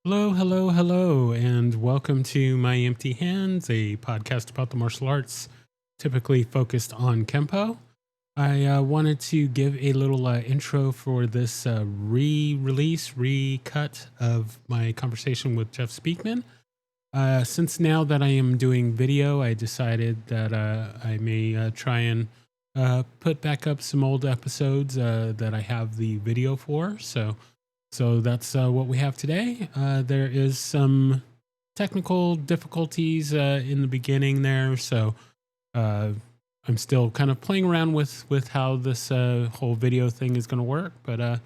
Hello, hello, hello, and welcome to My Empty Hands, a podcast about the martial arts, typically focused on Kempo. I wanted to give a little intro for this recut of my conversation with Jeff Speakman. Since now that I am doing video, I decided that I may try and put back up some old episodes that I have the video for. So that's what we have today. There is some technical difficulties in the beginning there, so uh, I'm still kind of playing around with how this whole video thing is going to work. But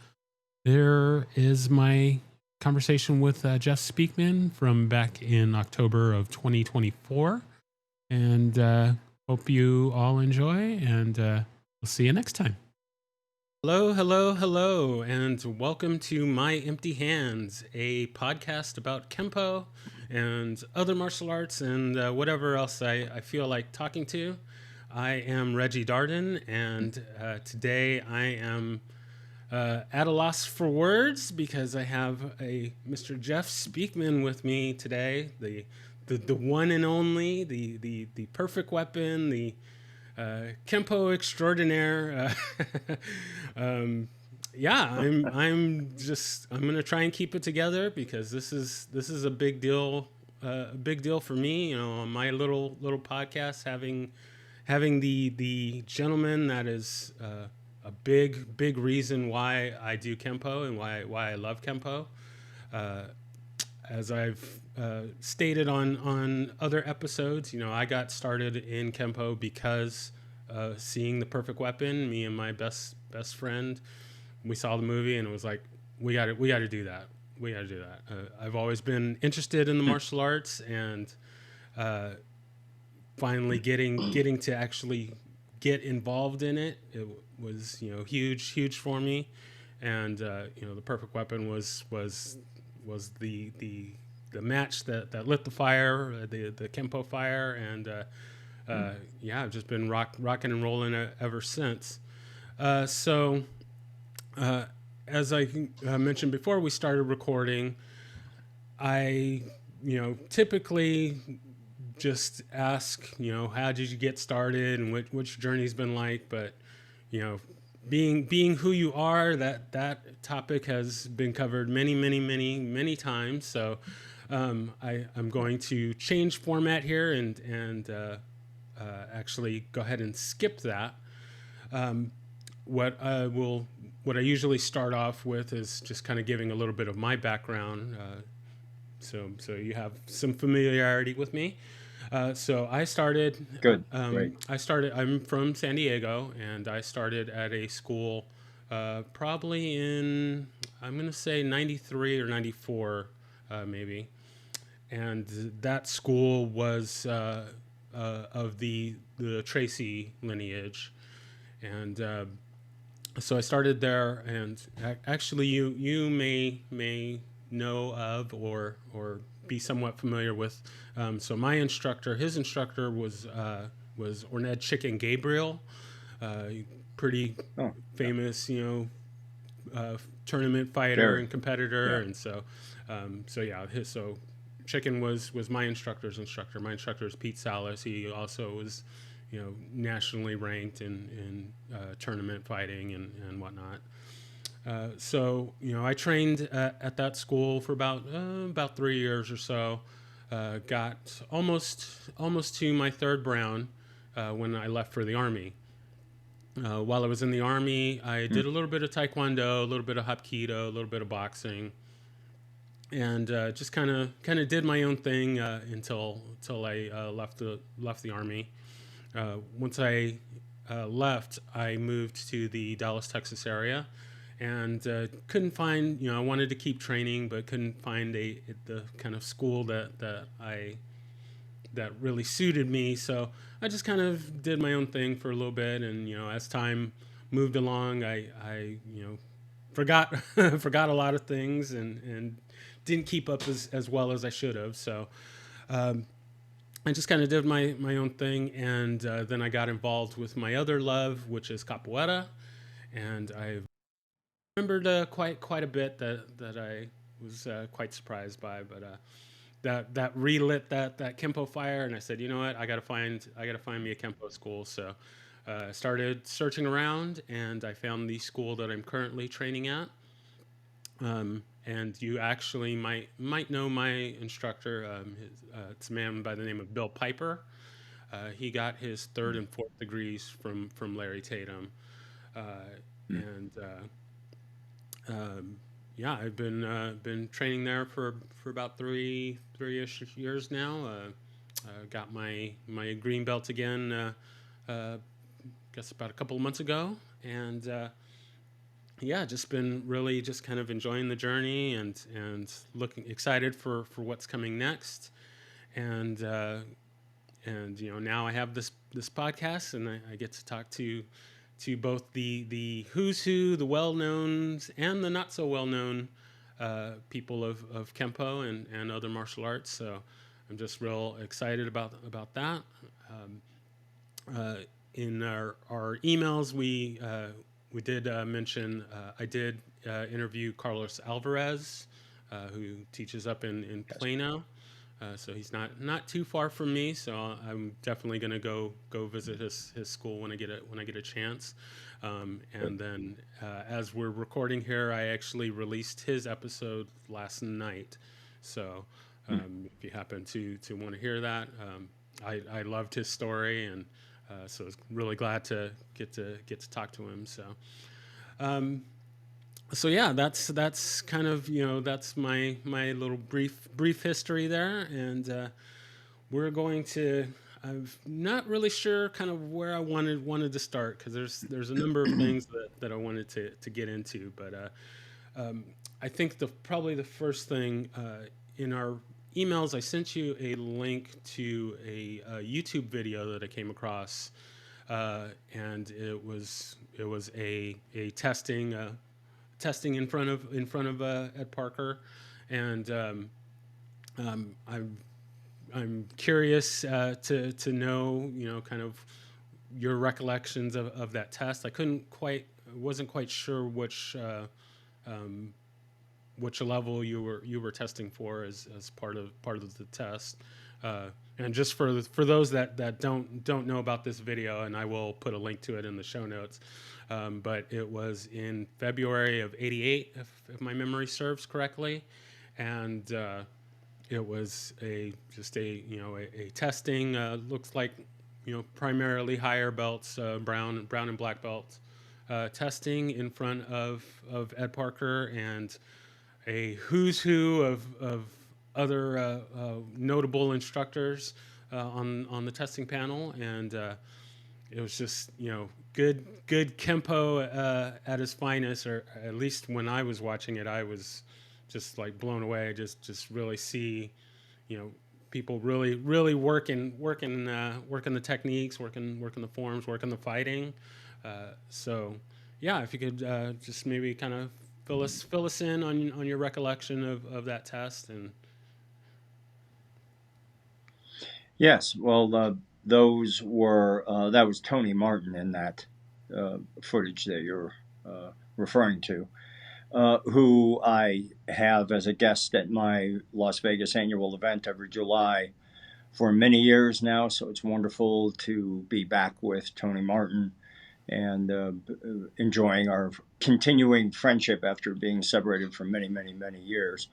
there is my conversation with Jeff Speakman from back in October of 2024, and hope you all enjoy. And we'll see you next time. Hello, hello, hello, and welcome to My Empty Hands, a podcast about Kempo and other martial arts and whatever else I feel like talking to. I am Reggie Darden, and today I am at a loss for words because I have a Mr. Jeff Speakman with me today, the one and only, the perfect weapon, the Kempo extraordinaire. I'm gonna try and keep it together because this is a big deal, for me. You know, on my little podcast, having the gentleman that is a big reason why I do Kempo and why I love Kempo. As I've stated on other episodes, you know, I got started in Kempo because seeing The Perfect Weapon. Me and my best friend, we saw the movie and it was like, we got to do that. We got to do that. I've always been interested in the martial arts, and finally getting to actually get involved in it. It was, you know, huge for me, and you know, The Perfect Weapon was the match that lit the fire, the Kempo fire, and I've just been rocking and rolling ever since. So as I mentioned before we started recording, I, you know, typically just ask, you know, how did you get started and what your journey's been like, but you know, being who you are, that topic has been covered many times. So I'm going to change format here and actually go ahead and skip that. What I usually start off with is just kind of giving a little bit of my background, so you have some familiarity with me. So I started. Good. Great. I'm from San Diego, and I started at a school, probably in, I'm gonna say, '93 or '94, maybe. And that school was of the Tracy lineage, and so I started there. And actually, you may know of or be somewhat familiar with. So my instructor, his instructor was Orned Chicken Gabriel, pretty Oh, famous, you know, tournament fighter very. and competitor. Yeah. And so Chicken was my instructor's instructor. My instructor is Pete Salas. He also was, you know, nationally ranked in tournament fighting and whatnot. So you know, I trained at that school for about 3 years or so. Got almost to my third brown when I left for the Army. While I was in the Army, I did a little bit of Taekwondo, a little bit of Hapkido, a little bit of boxing, and just kind of did my own thing until I left the Army. Once I left, I moved to the Dallas, Texas area, and couldn't find, you know, I wanted to keep training, but couldn't find the kind of school that really suited me. So I just kind of did my own thing for a little bit, and you know, as time moved along, I you know, forgot forgot a lot of things and didn't keep up as well as I should have. So I just kind of did my own thing, and then I got involved with my other love, which is capoeira, and I remembered quite a bit that I was quite surprised by. But that relit that Kempo fire, and I said, you know what, I gotta find me a Kempo school. So I started searching around, and I found the school that I'm currently training at. And you actually might know my instructor. It's a man by the name of Bill Piper. He got his third and fourth degrees from Larry Tatum, uh, and yeah, I've been training there for about three-ish years now. Got my green belt again. Guess about a couple of months ago, and yeah, just been really just kind of enjoying the journey and looking excited for what's coming next. And now I have this podcast, and I get to talk to both the who's who, the well knowns, and the not so well known people of Kempo and other martial arts. So I'm just real excited about that. Uh, in our emails, we did mention I did interview Carlos Alvarez, who teaches up in Plano. So he's not too far from me. So I'm definitely going to go visit his school when I get a chance. And then as we're recording here, I actually released his episode last night. So if you happen to want to hear that, I loved his story, and so I was really glad to get to talk to him. Um, so yeah, that's kind of that's my little brief history there, and we're going to. I'm not really sure kind of where I wanted to start, because there's a number of things that I wanted to get into, but I think probably the first thing in our emails, I sent you a link to a YouTube video that I came across, and it was a testing in front of Ed Parker, and I'm curious to know kind of your recollections of that test. Wasn't quite sure which level you were testing for as part of the test. And just for those that don't know about this video, and I will put a link to it in the show notes. But it was in February of '88, if my memory serves correctly, and it was just a testing. Looks like primarily higher belts, brown and black belts, testing in front of Ed Parker and a who's who of other notable instructors on the testing panel, and it was just good Kempo at his finest, or at least when I was watching it, I was just like blown away. Just really see people really working the techniques, working the forms, working the fighting. So yeah, if you could just maybe kind of fill us in on your recollection of that test. And Yes, well, those were that was Tony Martin in that footage that you're referring to, who I have as a guest at my Las Vegas annual event every July for many years now. So it's wonderful to be back with Tony Martin and enjoying our continuing friendship after being separated for many years.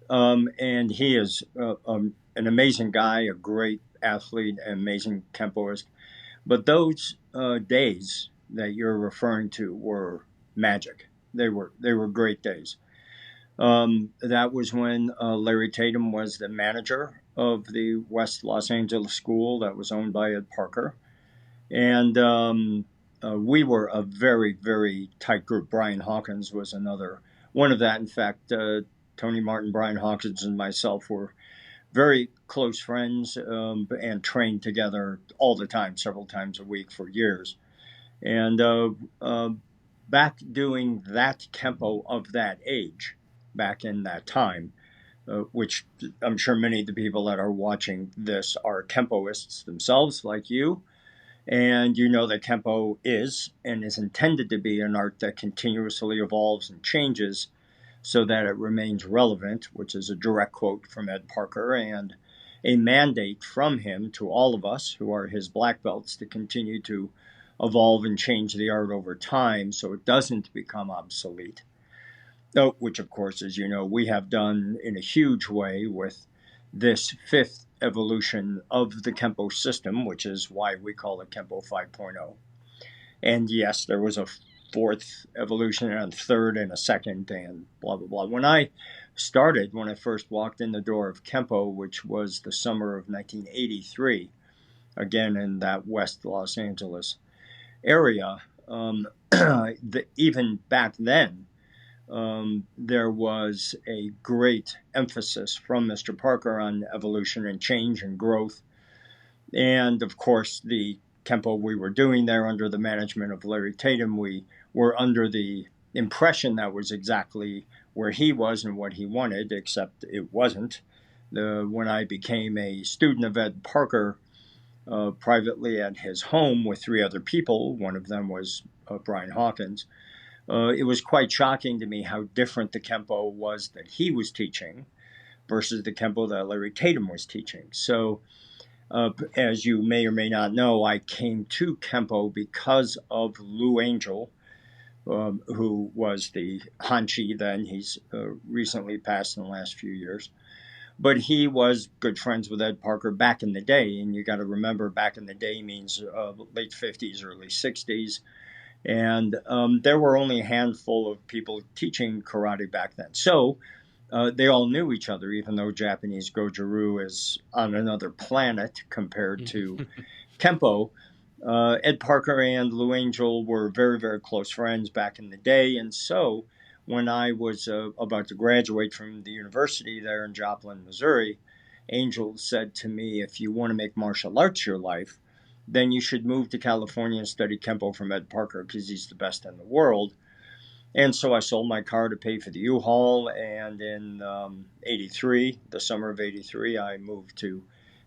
And he is an amazing guy, a great athlete, an amazing tempoist. But those days that you're referring to were magic. They were great days. That was when Larry Tatum was the manager of the West Los Angeles school that was owned by Ed Parker, and we were a very tight group. Brian Hawkins was another one of that. In fact, Tony Martin, Brian Hawkins, and myself were very close friends, and trained together all the time, several times a week for years. And back doing that tempo of that age, back in that time, which I'm sure many of the people that are watching this are tempoists themselves, like you. And you know that tempo is and is intended to be an art that continuously evolves and changes. so that it remains relevant, which is a direct quote from Ed Parker, and a mandate from him to all of us who are his black belts to continue to evolve and change the art over time so it doesn't become obsolete. Oh, which, of course, as you know, we have done in a huge way with this fifth evolution of the Kempo system, which is why we call it Kempo 5.0. And yes, there was a fourth evolution and a third and a second and blah, blah, blah. When I first walked in the door of Kempo, which was the summer of 1983, again in that West Los Angeles area, even back then, there was a great emphasis from Mr. Parker on evolution and change and growth. And of course, the Kempo we were doing there under the management of Larry Tatum, we were under the impression that was exactly where he was and what he wanted, except it wasn't. When I became a student of Ed Parker privately at his home with three other people, one of them was Brian Hawkins, it was quite shocking to me how different the Kempo was that he was teaching versus the Kempo that Larry Tatum was teaching. So, as you may or may not know, I came to Kempo because of Lou Angel, who was the Hanchi then. He's recently passed in the last few years. But he was good friends with Ed Parker back in the day. And you got to remember, back in the day means late 50s, early 60s. And there were only a handful of people teaching karate back then. So they all knew each other, even though Japanese Goju-Ryu is on another planet compared to Kempo. Ed Parker and Lou Angel were very, very close friends back in the day. And so when I was about to graduate from the university there in Joplin, Missouri, Angel said to me, if you want to make martial arts your life, then you should move to California and study Kempo from Ed Parker because he's the best in the world. And so I sold my car to pay for the U-Haul, and in '83, the summer of '83, I moved to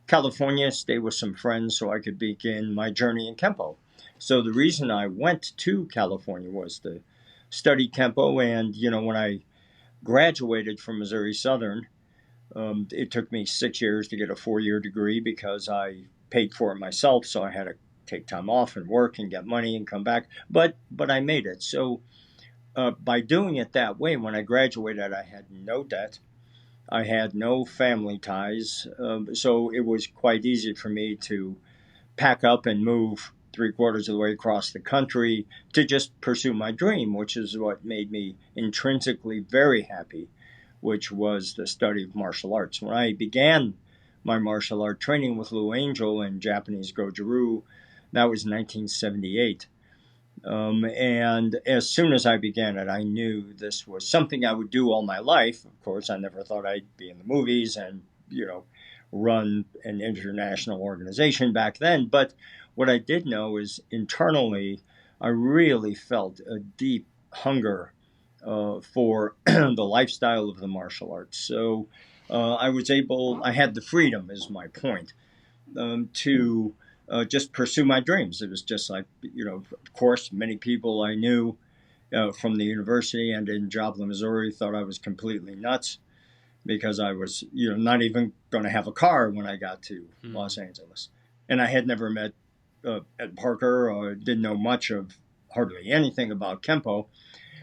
California, stay with some friends so I could begin my journey in Kempo. So the reason I went to California was to study Kempo, and when I graduated from Missouri Southern, it took me 6 years to get a 4-year degree because I paid for it myself, so I had to take time off and work and get money and come back. But I made it. So by doing it that way, when I graduated, I had no debt. I had no family ties. So it was quite easy for me to pack up and move 3/4 of the way across the country to just pursue my dream, which is what made me intrinsically very happy, which was the study of martial arts. When I began my martial art training with Lou Angel and Japanese Goju-Ryu, that was 1978. And as soon as I began it, I knew this was something I would do all my life. Of course, I never thought I'd be in the movies and, run an international organization back then. But what I did know is internally, I really felt a deep hunger for the lifestyle of the martial arts. So I had the freedom, is my point, to just pursue my dreams. It was just like, of course, many people I knew from the university and in Joplin, Missouri, thought I was completely nuts because I was, not even going to have a car when I got to Los Angeles. And I had never met Ed Parker or didn't know much of hardly anything about Kempo.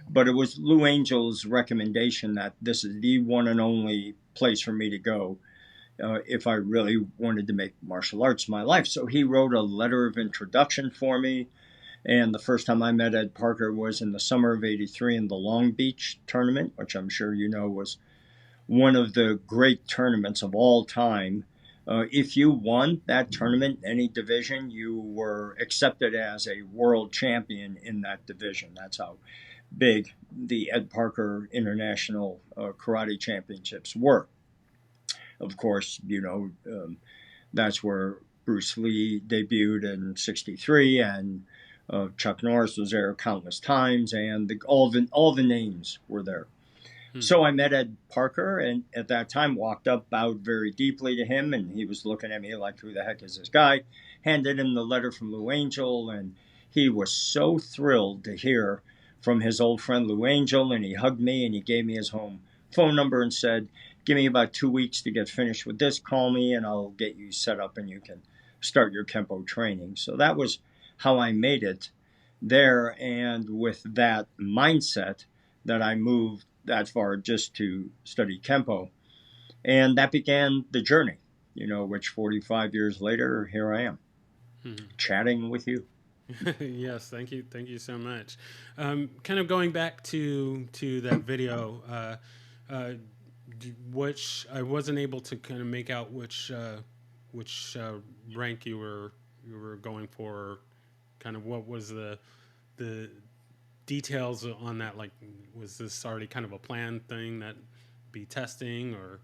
But it was Lou Angel's recommendation that this is the one and only place for me to go if I really wanted to make martial arts my life. So he wrote a letter of introduction for me. And the first time I met Ed Parker was in the summer of '83 in the Long Beach tournament, which I'm sure you know was one of the great tournaments of all time. If you won that tournament, any division, you were accepted as a world champion in that division. That's how big the Ed Parker International Karate Championships were. Of course, that's where Bruce Lee debuted in '63, and Chuck Norris was there countless times, and all the names were there. So I met Ed Parker, and at that time walked up, bowed very deeply to him, and he was looking at me like, who the heck is this guy? Handed him the letter from Lou Angel, and he was so thrilled to hear from his old friend Lou Angel, and he hugged me and he gave me his home phone number and said, "Give me about 2 weeks to get finished with this. Call me and I'll get you set up and you can start your Kempo training." So that was how I made it there. And with that mindset, that I moved that far just to study Kempo. And that began the journey, which 45 years later, here I am chatting with you. Yes, thank you so much. Kind of going back to that video, which I wasn't able to kind of make out which rank you were going for. Kind of what was the details on that? Like, was this already kind of a planned thing that be testing or?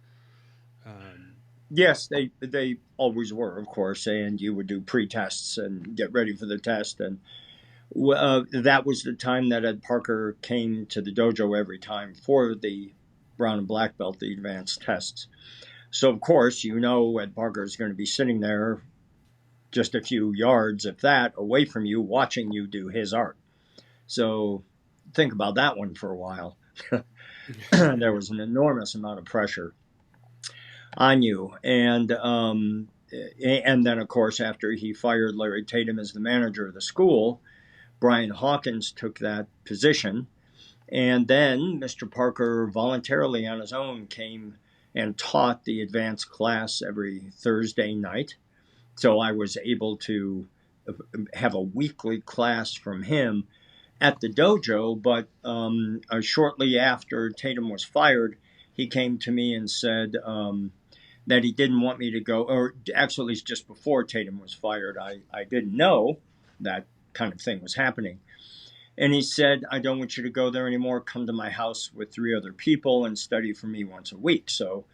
Um, Yes, they always were, of course, and you would do pre-tests and get ready for the test. And that was the time that Ed Parker came to the dojo every time for the brown and black belt, the advanced tests. So, of course, Ed Parker is going to be sitting there just a few yards, if that, away from you, watching you do his art. So think about that one for a while. There was an enormous amount of pressure on you. And then, of course, after he fired Larry Tatum as the manager of the school, Brian Hawkins took that position. And then Mr. Parker voluntarily on his own came and taught the advanced class every Thursday night. So I was able to have a weekly class from him at the dojo. But shortly after Tatum was fired, he came to me and said that he didn't want me to go, or actually just before Tatum was fired. I didn't know that kind of thing was happening. And he said, "I don't want you to go there anymore. Come to my house with 3 other people and study for me once a week." So,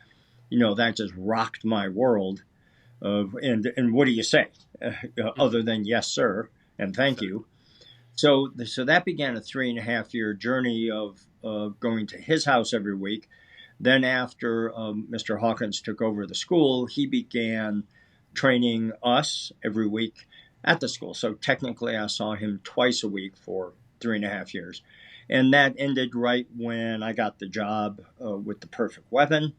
that just rocked my world. And what do you say, other than yes, sir, and thank you? So that began a 3.5-year journey of going to his house every week. Then after Mr. Hawkins took over the school, he began training us every week at the school. So technically I saw him twice a week for 3.5 years. And that ended right when I got the job with the Perfect Weapon.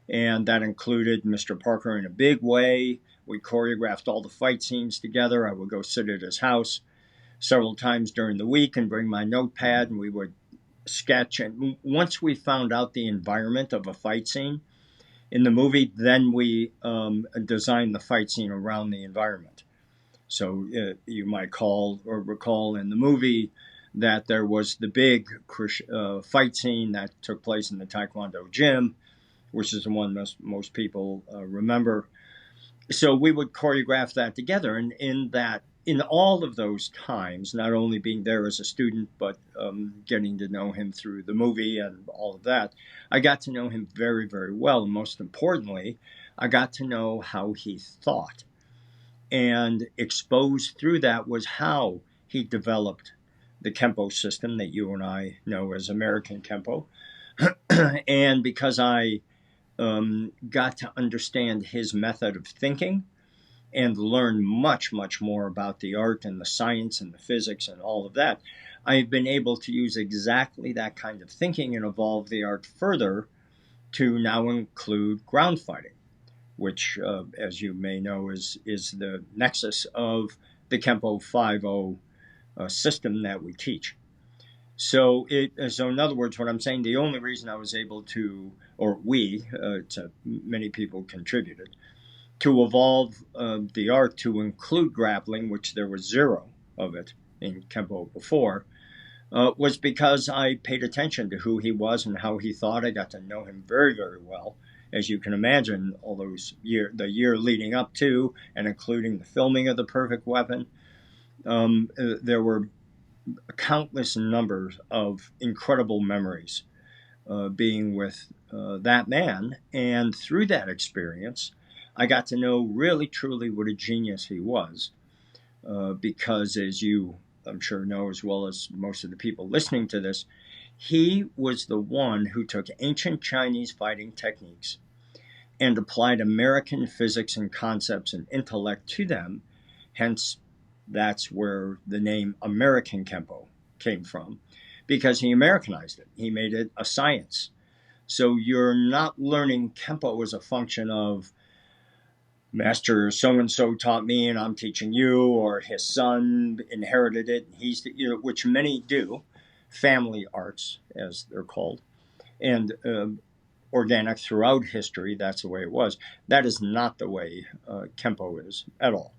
And that included Mr. Parker in a big way. We choreographed all the fight scenes together. I would go sit at his house several times during the week and bring my notepad, and we would sketch. And once we found out the environment of a fight scene in the movie, then we designed the fight scene around the environment. So you might recall in the movie that there was the big fight scene that took place in the Taekwondo gym, which is the one most people remember. So we would choreograph that together. And in all of those times, not only being there as a student, but getting to know him through the movie and all of that, I got to know him very, very well. And most importantly, I got to know how he thought. And exposed through that was how he developed the Kempo system that you and I know as American Kempo. And because I got to understand his method of thinking and learn much, much more about the art and the science and the physics and all of that, I've been able to use exactly that kind of thinking and evolve the art further to now include ground fighting, which, as you may know, is the nexus of the Kempo 5.0 system that we teach. So in other words, what I'm saying, the only reason I was able to, or many people contributed, to evolve the art to include grappling, which there was 0 of it in Kempo before, was because I paid attention to who he was and how he thought. I got to know him very, very well. As you can imagine, the year leading up to and including the filming of The Perfect Weapon, there were countless numbers of incredible memories being with that man. And through that experience, I got to know really, truly what a genius he was. Because as you, I'm sure, know as well as most of the people listening to this, he was the one who took ancient Chinese fighting techniques and applied American physics and concepts and intellect to them. Hence, that's where the name American Kempo came from, because he Americanized it. He made it a science. So you're not learning Kempo as a function of master so and so taught me and I'm teaching you, or his son inherited it. Which many do, family arts as they're called, and organic throughout history. That's the way it was. That is not the way Kempo is at all.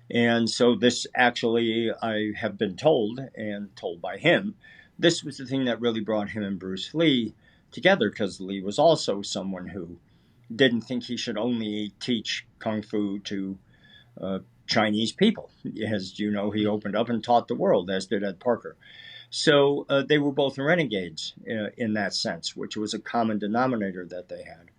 And so this actually, I have been told, and told by him, this was the thing that really brought him and Bruce Lee together, because Lee was also someone who didn't think he should only teach Kung Fu to Chinese people. As you know, he opened up and taught the world, as did Ed Parker. So they were both renegades in that sense, which was a common denominator that they had.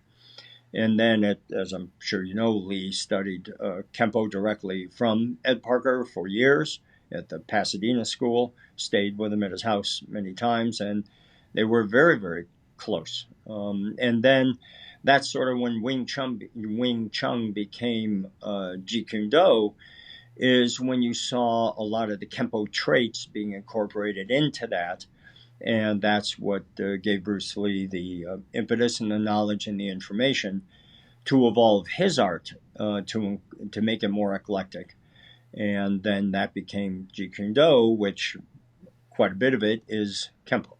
And then, as I'm sure you know, Lee studied Kempo directly from Ed Parker for years at the Pasadena School, stayed with him at his house many times, and they were very, very close. And then that's sort of when Wing Chun became Jeet Kune Do, is when you saw a lot of the Kempo traits being incorporated into that. And that's what gave Bruce Lee the impetus and the knowledge and the information to evolve his art to make it more eclectic. And then that became Jeet Kune Do, which quite a bit of it is Kempo.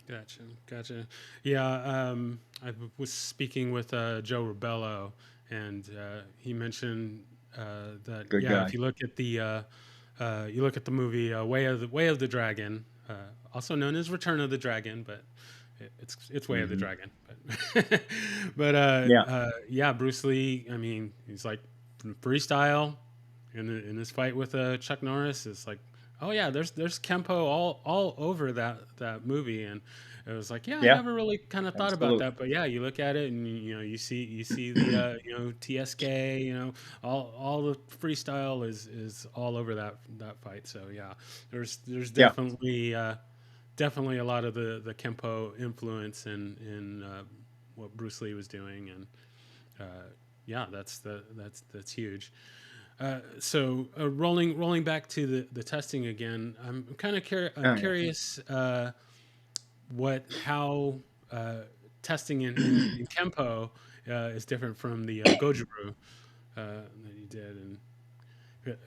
Gotcha. Yeah, I was speaking with Joe Ribello, and he mentioned that Good guy. if you look at the movie Way of the Dragon, also known as Return of the Dragon, but it's Way of the Dragon. But Bruce Lee. I mean, he's like freestyle in his fight with Chuck Norris. It's like, oh yeah, there's Kempo all over that movie, and it was like, I never really kind of thought about that, but you look at it and you see the TSK, all the freestyle is all over that fight. So there's definitely definitely a lot of the Kempo influence in what Bruce Lee was doing, and that's huge. So rolling back to the testing again, I'm kind of curious how testing in Kempo is different from the Goju-Ryu that you did, and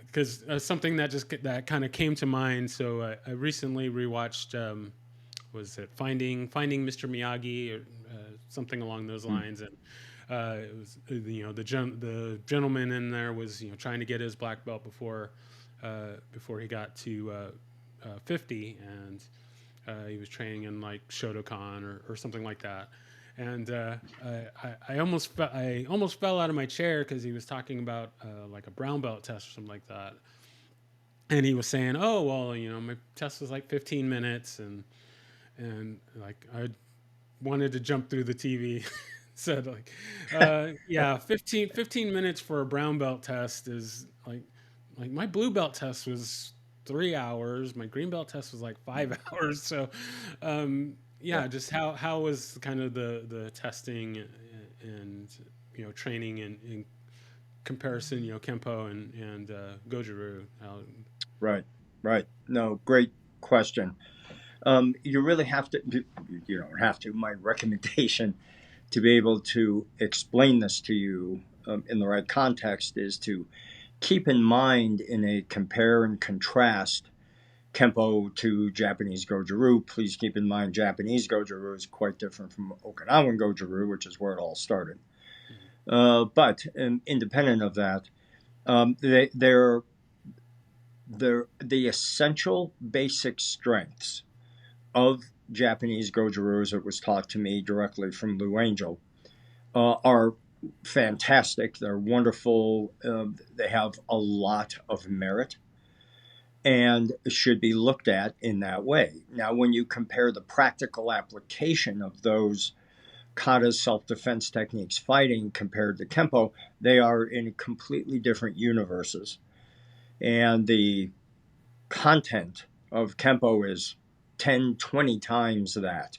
because something that kind of came to mind. So I recently rewatched was it Finding Mr. Miyagi, or something along those lines, and it was the gentleman in there was trying to get his black belt before he got to 50, and he was training in like Shotokan or something like that. And I almost fell out of my chair because he was talking about like a brown belt test or something like that. And he was saying, "Oh well, my test was like 15 minutes," and like I wanted to jump through the TV. Said like, 15 minutes for a brown belt test is like my blue belt test was 3 hours. My green belt test was like 5 hours. So, just how was kind of the testing and training in comparison, Kempo and Goju-Ryu? Right. No, great question. You really have to. You don't have to. My recommendation to be able to explain this to you in the right context is to keep in mind, in a compare and contrast Kempo to Japanese Goju-Ryu. Please keep in mind Japanese Goju-Ryu is quite different from Okinawan Goju-Ryu, which is where it all started. But independent of that, they're the essential basic strengths of Japanese Goju-Ryu, as it was taught to me directly from Lou Angel, are fantastic. They're wonderful. They have a lot of merit and should be looked at in that way. Now, when you compare the practical application of those kata's self-defense techniques fighting compared to Kempo, they are in completely different universes. And the content of Kempo is 10, 20 times that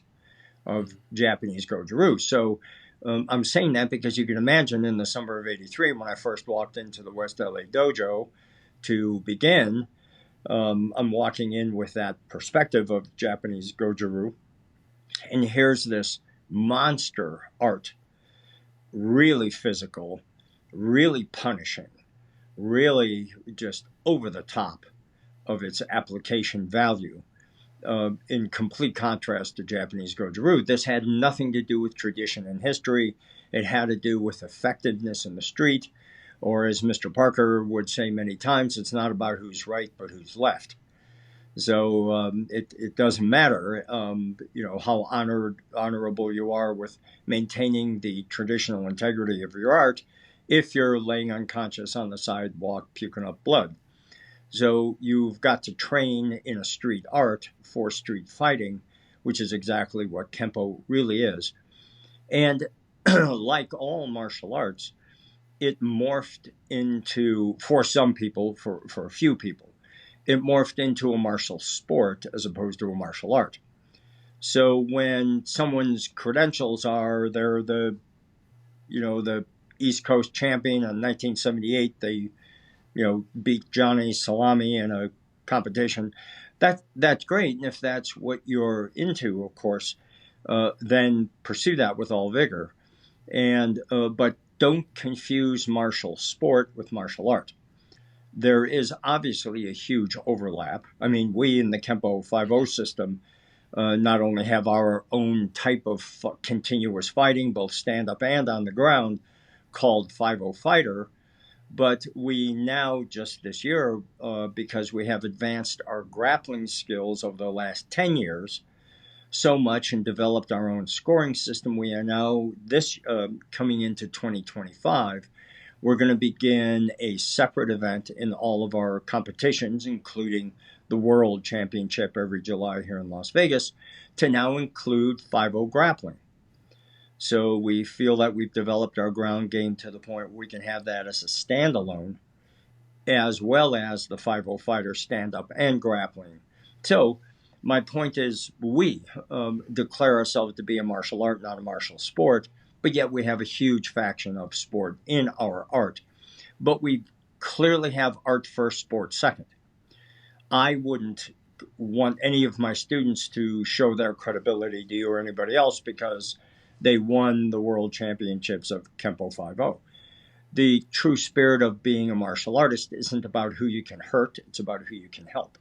of Japanese Goju-Ryu. So I'm saying that because you can imagine in the summer of '83, when I first walked into the West LA dojo to begin, I'm walking in with that perspective of Japanese Goju-ryu, and here's this monster art, really physical, really punishing, really just over the top of its application value. In complete contrast to Japanese Goju-ryu, this had nothing to do with tradition and history. It had to do with effectiveness in the street, or as Mr. Parker would say many times, it's not about who's right, but who's left. So it doesn't matter, how honorable you are with maintaining the traditional integrity of your art if you're laying unconscious on the sidewalk puking up blood. So you've got to train in a street art for street fighting, which is exactly what Kempo really is. And like all martial arts, it morphed into, for some people, for a few people, it morphed into a martial sport as opposed to a martial art. So when someone's credentials are they're the East Coast champion in 1978, they beat Johnny Salami in a competition. That's great, and if that's what you're into, of course, then pursue that with all vigor. And but don't confuse martial sport with martial art. There is obviously a huge overlap. I mean, we in the Kempo 5-0 system not only have our own type of continuous fighting, both stand up and on the ground, called 5-0 Fighter, but we now, just this year, because we have advanced our grappling skills over the last 10 years so much and developed our own scoring system, we are now, coming into 2025, we're going to begin a separate event in all of our competitions, including the World Championship every July here in Las Vegas, to now include 5-0 grappling. So we feel that we've developed our ground game to the point where we can have that as a standalone, as well as the 5-0 fighter stand-up and grappling. So my point is we declare ourselves to be a martial art, not a martial sport, but yet we have a huge faction of sport in our art. But we clearly have art first, sport second. I wouldn't want any of my students to show their credibility to you or anybody else because they won the world championships of Kempo 5-0. The true spirit of being a martial artist isn't about who you can hurt, it's about who you can help.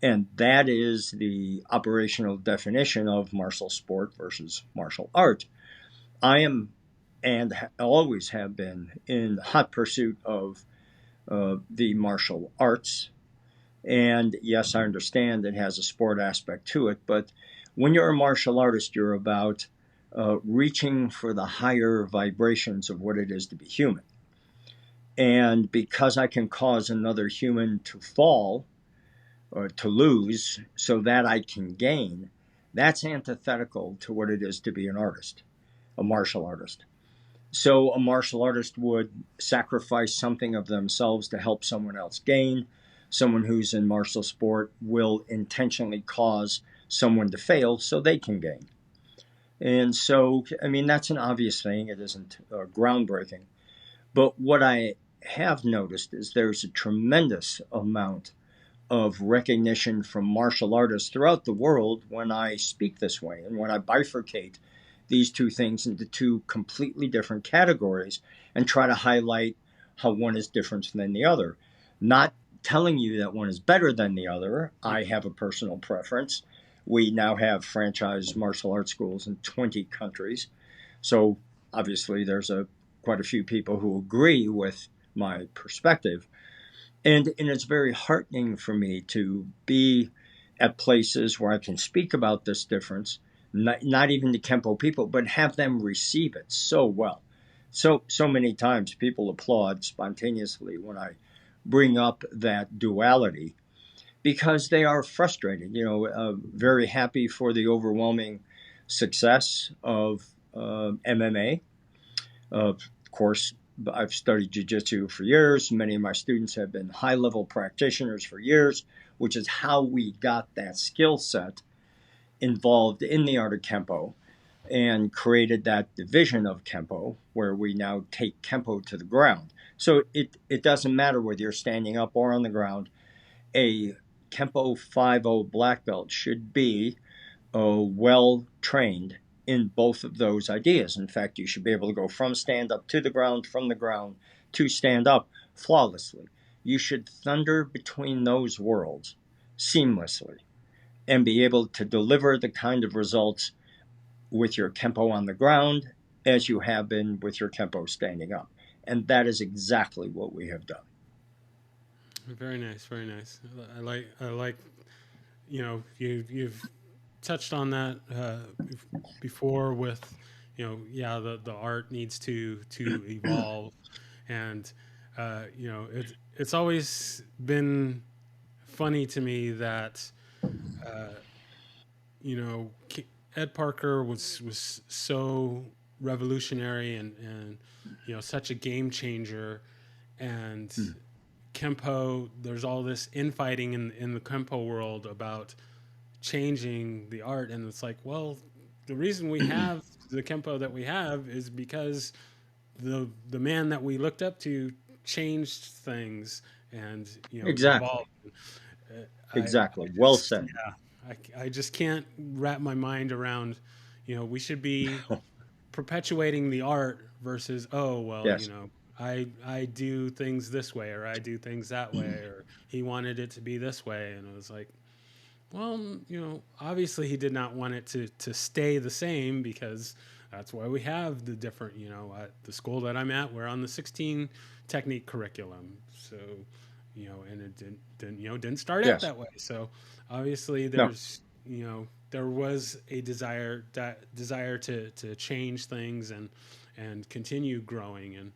And that is the operational definition of martial sport versus martial art. I am and always have been in hot pursuit of the martial arts. And yes, I understand it has a sport aspect to it, but when you're a martial artist, you're about reaching for the higher vibrations of what it is to be human. And because I can cause another human to fall or to lose so that I can gain, that's antithetical to what it is to be an artist, a martial artist. So a martial artist would sacrifice something of themselves to help someone else gain. Someone who's in martial sport will intentionally cause someone to fail so they can gain. And so, I mean, that's an obvious thing. It isn't groundbreaking. But what I have noticed is there's a tremendous amount of recognition from martial artists throughout the world when I speak this way and when I bifurcate these two things into two completely different categories and try to highlight how one is different than the other. Not telling you that one is better than the other. I have a personal preference. We now have franchise martial arts schools in 20 countries. So obviously there's quite a few people who agree with my perspective. And it's very heartening for me to be at places where I can speak about this difference, not even to Kempo people, but have them receive it so well. So many times people applaud spontaneously when I bring up that duality because they are frustrated, very happy for the overwhelming success of MMA. Of course, I've studied jiu-jitsu for years. Many of my students have been high-level practitioners for years, which is how we got that skill set involved in the art of Kempo and created that division of Kempo where we now take Kempo to the ground. So it doesn't matter whether you're standing up or on the ground. a Kempo 5-0 black belt should be well trained in both of those ideas. In fact, you should be able to go from stand up to the ground, from the ground to stand up flawlessly. You should thunder between those worlds seamlessly and be able to deliver the kind of results with your Kempo on the ground as you have been with your Kempo standing up. And that is exactly what we have done. Very nice, very nice. I like you've touched on that before with yeah, the art needs to evolve, and it's always been funny to me that uh, you know Ed Parker was so revolutionary and such a game changer, and Hmm. Kempo, there's all this infighting in the Kempo world about changing the art, and it's like, well, the reason we have the Kempo that we have is because the man that we looked up to changed things and Exactly. evolved. I Exactly. Well just said. yeah, I just can't wrap my mind around, we should be perpetuating the art versus, oh well, Yes. I do things this way or I do things that way, or he wanted it to be this way, and it was like, well, obviously he did not want it to stay the same, because that's why we have the different, at the school that I'm at, we're on the 16 technique curriculum. So, and it didn't start out Yes. that way. So obviously No. there was a desire to change things and continue growing. And,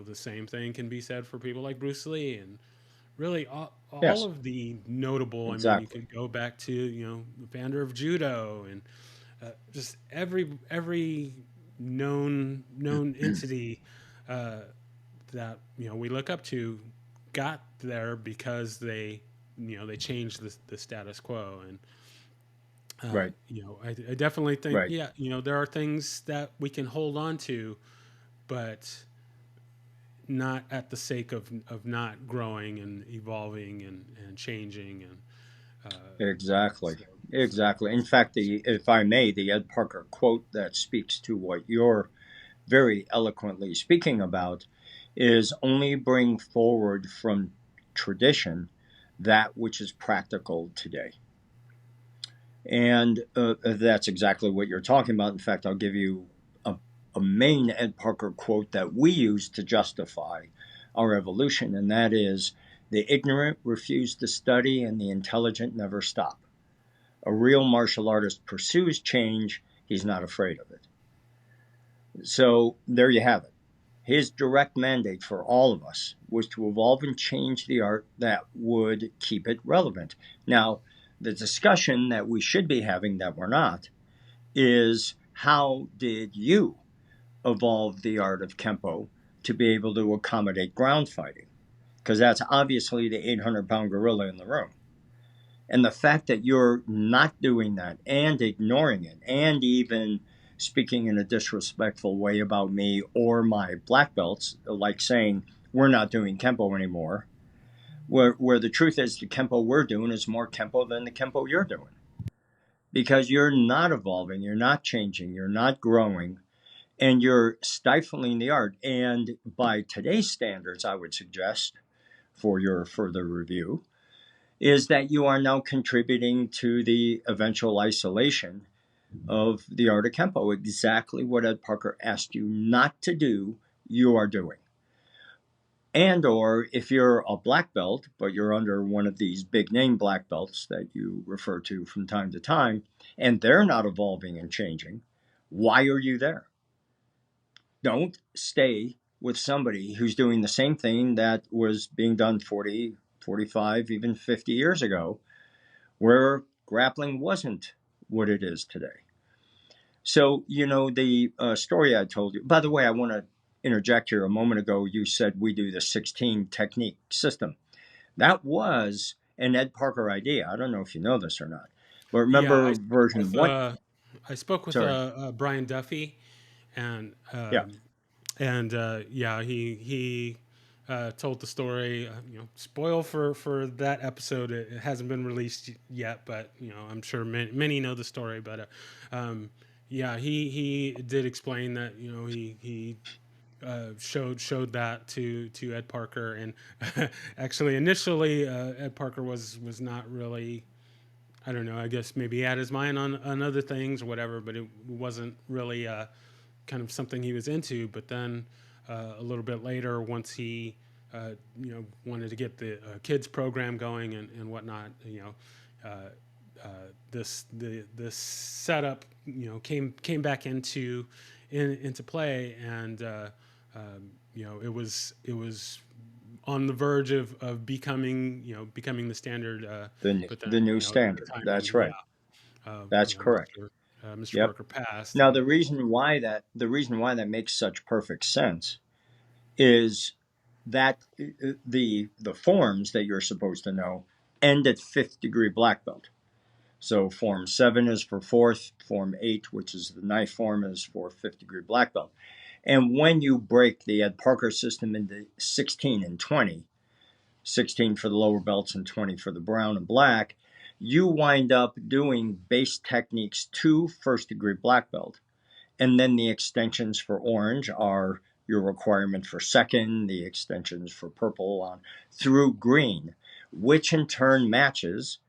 the same thing can be said for people like Bruce Lee, and really all Yes. of the notable. I mean, you Exactly. could go back to the founder of judo, and just every known entity uh, that we look up to got there because they changed the status quo. And Right. I definitely think, Right. yeah, there are things that we can hold on to, but not at the sake of not growing and evolving and changing, and Exactly. so Exactly. In fact, if I may, the Ed Parker quote that speaks to what you're very eloquently speaking about is only bring forward from tradition that which is practical today. And that's exactly what you're talking about. In fact, I'll give you a main Ed Parker quote that we use to justify our evolution, and that is, the ignorant refuse to study and the intelligent never stop. A real martial artist pursues change, he's not afraid of it. So there you have it. His direct mandate for all of us was to evolve and change the art that would keep it relevant. Now, the discussion that we should be having that we're not is, how did you evolve the art of Kempo to be able to accommodate ground fighting? Because that's obviously the 800-pound gorilla in the room. And the fact that you're not doing that and ignoring it and even speaking in a disrespectful way about me or my black belts, like saying we're not doing Kempo anymore, where the truth is the Kempo we're doing is more Kempo than the Kempo you're doing. Because you're not evolving, you're not changing, you're not growing, and you're stifling the art. And by today's standards, I would suggest for your further review, is that you are now contributing to the eventual isolation of the art of Kempo. Exactly what Ed Parker asked you not to do, you are doing. And or if you're a black belt, but you're under one of these big name black belts that you refer to from time to time, and they're not evolving and changing, why are you there? Don't stay with somebody who's doing the same thing that was being done 40, 45, even 50 years ago, where grappling wasn't what it is today. So, the story I told you, by the way, I want to interject here. A moment ago, you said we do the 16 technique system. That was an Ed Parker idea. I don't know if you know this or not, but yeah, remember version one? I spoke with Sorry. Brian Duffy, and Yeah. yeah, he told the story. Spoil for that episode. It hasn't been released yet, but I'm sure many know the story. But yeah, he did explain that he showed that to Ed Parker, and actually initially Ed Parker was not really. I don't know. I guess maybe he had his mind on other things or whatever, but it wasn't really kind of something he was into. But then a little bit later, once he wanted to get the kids program going and whatnot, this setup came back into play, and it was on the verge of becoming the standard. But The then new at the standard. time That's right. That's correct. Mr. Yep. Parker passed, Now and the reason why that makes such perfect sense is that the forms that you're supposed to know end at fifth degree black belt. So Form 7 is for fourth, Form 8, which is the knife form, is for fifth degree black belt. And when you break the Ed Parker system into 16 and 20, 16 for the lower belts and 20 for the brown and black, you wind up doing base techniques to first degree black belt. And then the extensions for orange are your requirement for second, the extensions for purple on through green, which in turn matches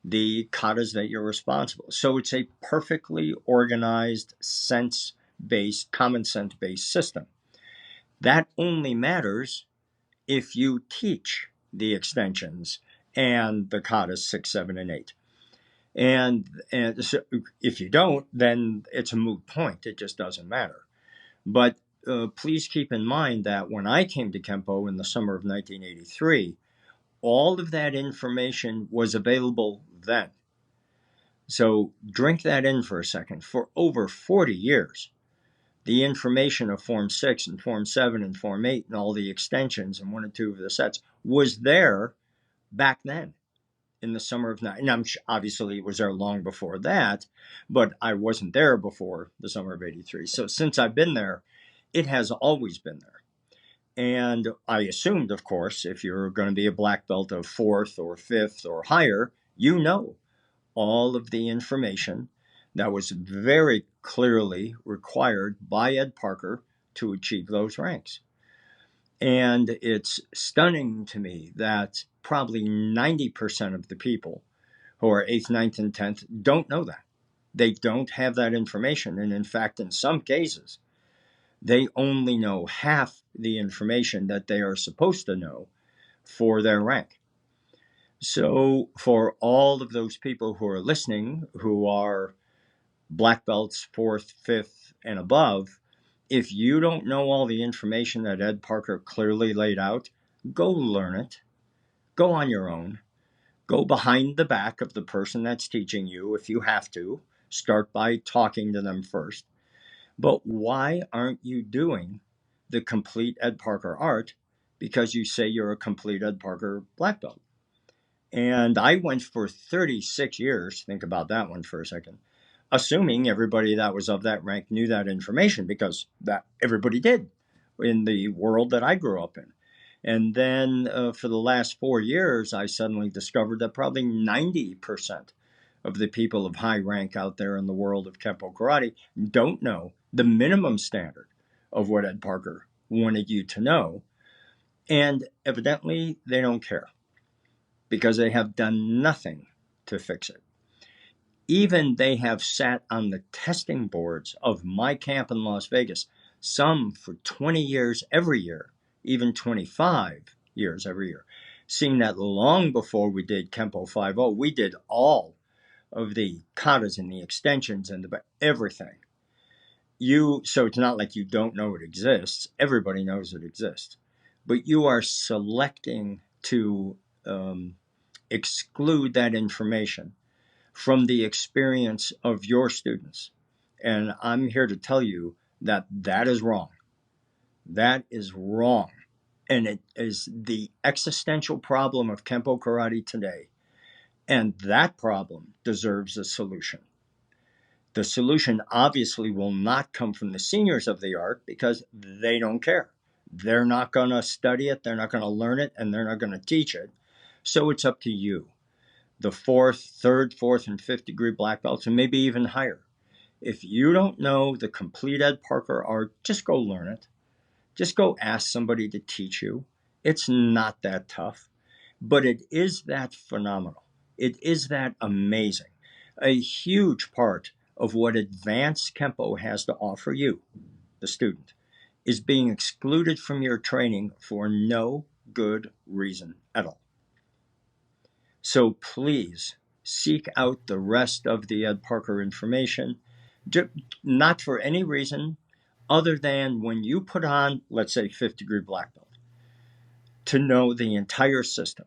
the katas that you're responsible. So it's a perfectly organized, sense-based, common sense-based system. That only matters if you teach the extensions and the katas 6, 7, and 8. And so if you don't, then it's a moot point. It just doesn't matter. But please keep in mind that when I came to Kempo in the summer of 1983, all of that information was available then. So drink that in for a second. For over 40 years, the information of Form 6 and Form 7 and Form 8 and all the extensions and 1 and 2 of the sets was there back then in the summer of 9. And obviously it was there long before that, but I wasn't there before the summer of 83. So since I've been there, it has always been there. And I assumed, of course, if you're going to be a black belt of fourth or fifth or higher, you know all of the information that was very clearly required by Ed Parker to achieve those ranks. And it's stunning to me that probably 90% of the people who are 8th, 9th, and 10th don't know that. They don't have that information. And in fact, in some cases, they only know half the information that they are supposed to know for their rank. So, for all of those people who are listening, who are black belts, fourth, fifth, and above, if you don't know all the information that Ed Parker clearly laid out, go learn it. Go on your own. Go behind the back of the person that's teaching you if you have to. Start by talking to them first. But why aren't you doing the complete Ed Parker art? Because you say you're a complete Ed Parker black belt. And I went for 36 years, think about that one for a second, assuming everybody that was of that rank knew that information, because that everybody did in the world that I grew up in. And then for the last 4 years, I suddenly discovered that probably 90% of the people of high rank out there in the world of Kempo Karate don't know the minimum standard of what Ed Parker wanted you to know. And evidently, they don't care, because they have done nothing to fix it. Even they have sat on the testing boards of my camp in Las Vegas, some for 20 years every year, even 25 years every year, seeing that long before we did Kempo 5.0, we did all of the katas and the extensions and everything. So it's not like you don't know it exists. Everybody knows it exists. But you are selecting to exclude that information from the experience of your students. And I'm here to tell you that that is wrong. That is wrong. And it is the existential problem of Kempo Karate today. And that problem deserves a solution. The solution obviously will not come from the seniors of the art, because they don't care. They're not going to study it, they're not going to learn it, and they're not going to teach it. So it's up to you. The fourth, third, fourth, and fifth degree black belts, and maybe even higher. If you don't know the complete Ed Parker art, just go learn it. Just go ask somebody to teach you. It's not that tough, but it is that phenomenal. It is that amazing. A huge part of what advanced Kempo has to offer you, the student, is being excluded from your training for no good reason at all. So please seek out the rest of the Ed Parker information, not for any reason other than when you put on, let's say, fifth degree black belt, to know the entire system.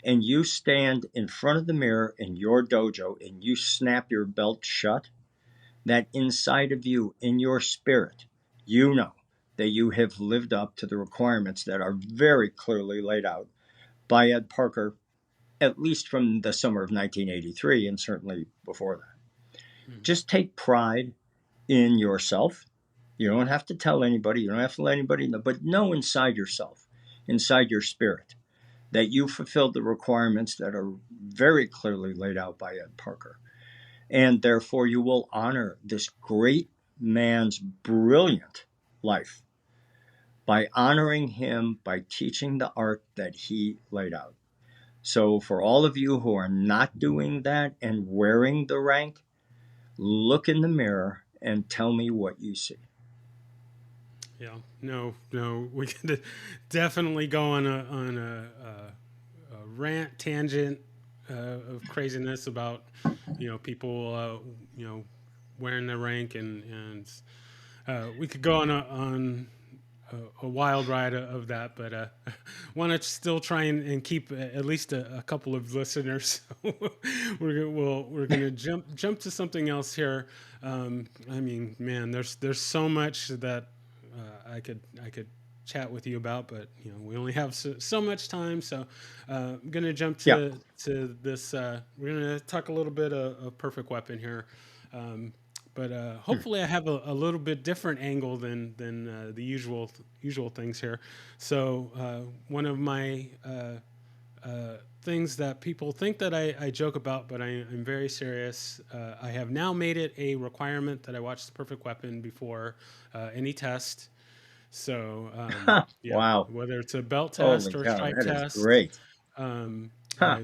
And you stand in front of the mirror in your dojo and you snap your belt shut, that inside of you, in your spirit, you know that you have lived up to the requirements that are very clearly laid out by Ed Parker, at least from the summer of 1983 and certainly before that. Just take pride in yourself. You don't have to tell anybody, you don't have to let anybody know, but know inside yourself, inside your spirit, that you fulfilled the requirements that are very clearly laid out by Ed Parker. And therefore, you will honor this great man's brilliant life by honoring him, by teaching the art that he laid out. So, for all of you who are not doing that and wearing the rank, look in the mirror and tell me what you see. Yeah, no, we could definitely go on a rant tangent of craziness about people wearing the rank and we could go on a wild ride of that, but want to still try and keep at least a couple of listeners. We're gonna jump to something else here. I mean, man, there's so much that I could chat with you about, but we only have so much time, so I'm gonna jump Yeah, to this. We're gonna talk a little bit of Perfect Weapon here. But hopefully I have a little bit different angle than the usual things here. So one of my things that people think that I joke about, but I'm very serious. I have now made it a requirement that I watch The Perfect Weapon before any test. So yeah, wow. whether it's a belt Holy test or a cow, stripe that is test, great. um, Huh.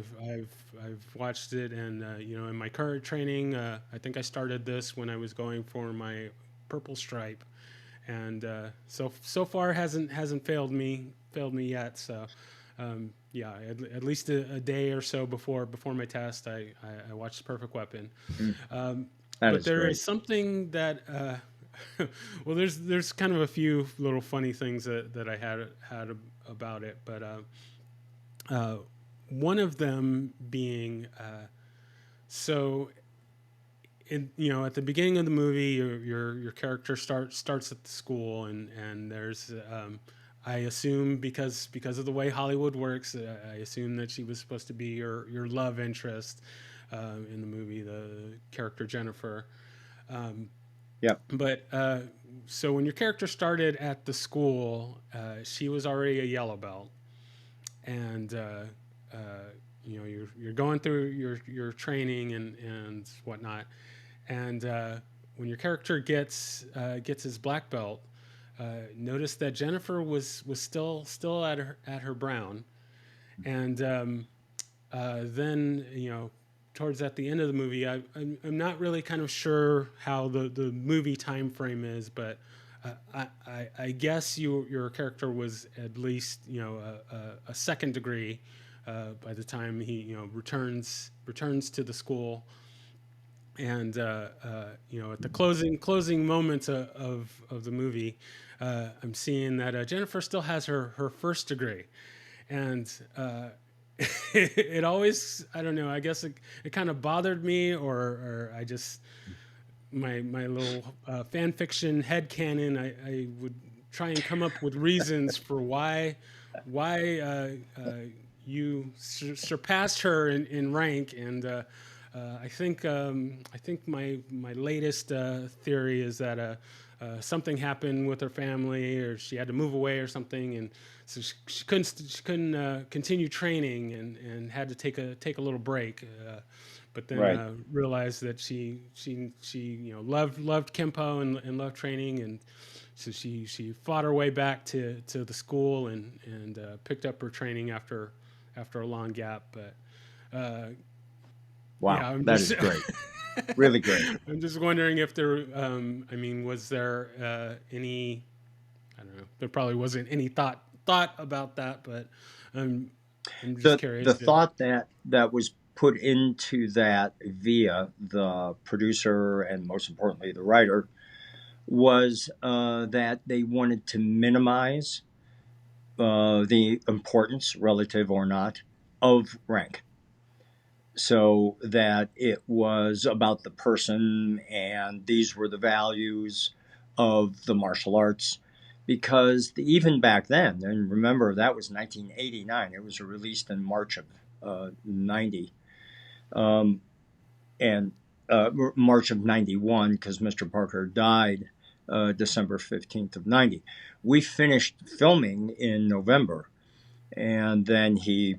I've watched it, and in my current training, I think I started this when I was going for my purple stripe, and so far hasn't failed me yet. So yeah, at least a day or so before my test, I watched Perfect Weapon. Mm, Um, that but is there is great. something that well, there's kind of a few little funny things that I had about it, but uh, one of them being so at the beginning of the movie, your character starts at the school, and there's I assume because of the way Hollywood works, I assume that she was supposed to be your love interest in the movie, the character Jennifer. Um, Yep. but so when your character started at the school, she was already a yellow belt, and uh, you're going through your training and whatnot, and when your character gets his black belt, notice that Jennifer was still at her brown, and then towards at the end of the movie, I'm not really kind of sure how the movie time frame is, but I guess your character was at least a second degree by the time he returns to the school, and at the closing moments of the movie, I'm seeing that Jennifer still has her first degree, and it always, I don't know, I guess it kind of bothered me, or I just my little fan fiction headcanon, I would try and come up with reasons for why you surpassed her in rank, and I think my latest theory is that something happened with her family, or she had to move away or something, and so she couldn't continue training, and had to take a little break. But then Right. realized that she loved Kempo, and loved training, and so she fought her way back to the school, and picked up her training after a long gap. But uh, Wow. yeah, I'm That just is great. Really great. I'm just wondering if there, I mean, was there any? I don't know. There probably wasn't any thought about that, but um, I'm just The curious if. thought that was put into that via the producer and most importantly the writer was that they wanted to minimize the importance, relative or not, of rank. So that it was about the person and these were the values of the martial arts. Because even back then, and remember that was 1989, it was released in March of 90, um, and March of 91, because Mr. Parker died December 15th of 90. We finished filming in November, and then he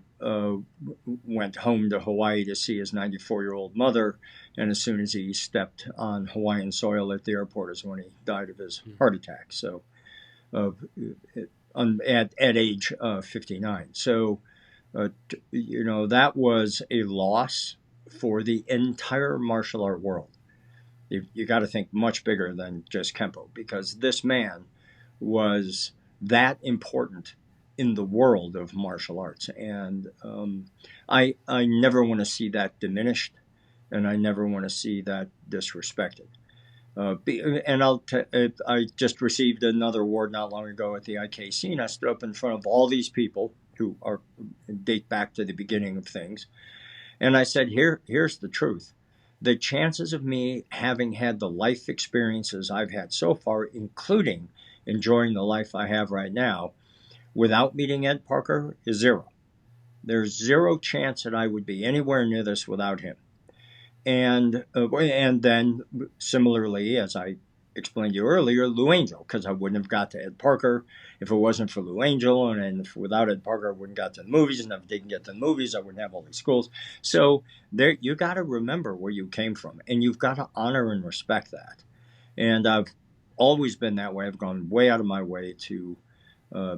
went home to Hawaii to see his 94-year-old mother. And as soon as he stepped on Hawaiian soil at the airport is when he died of his heart attack. So, uh, at age 59. So, that was a loss for the entire martial art world. You got to think much bigger than just Kempo, because this man was that important in the world of martial arts. And I never want to see that diminished, and I never want to see that disrespected. And I just received another award not long ago at the IKC, and I stood up in front of all these people who are date back to the beginning of things, and I said, here's the truth. The chances of me having had the life experiences I've had so far, including enjoying the life I have right now, without meeting Ed Parker, is zero. There's zero chance that I would be anywhere near this without him. And then similarly, as I explained to you earlier, Lou Angel, because I wouldn't have got to Ed Parker if it wasn't for Lou Angel, and if without Ed Parker, I wouldn't got to the movies, and if I didn't get to the movies, I wouldn't have all these schools. So there, you got to remember where you came from, and you've got to honor and respect that. And I've always been that way. I've gone way out of my way to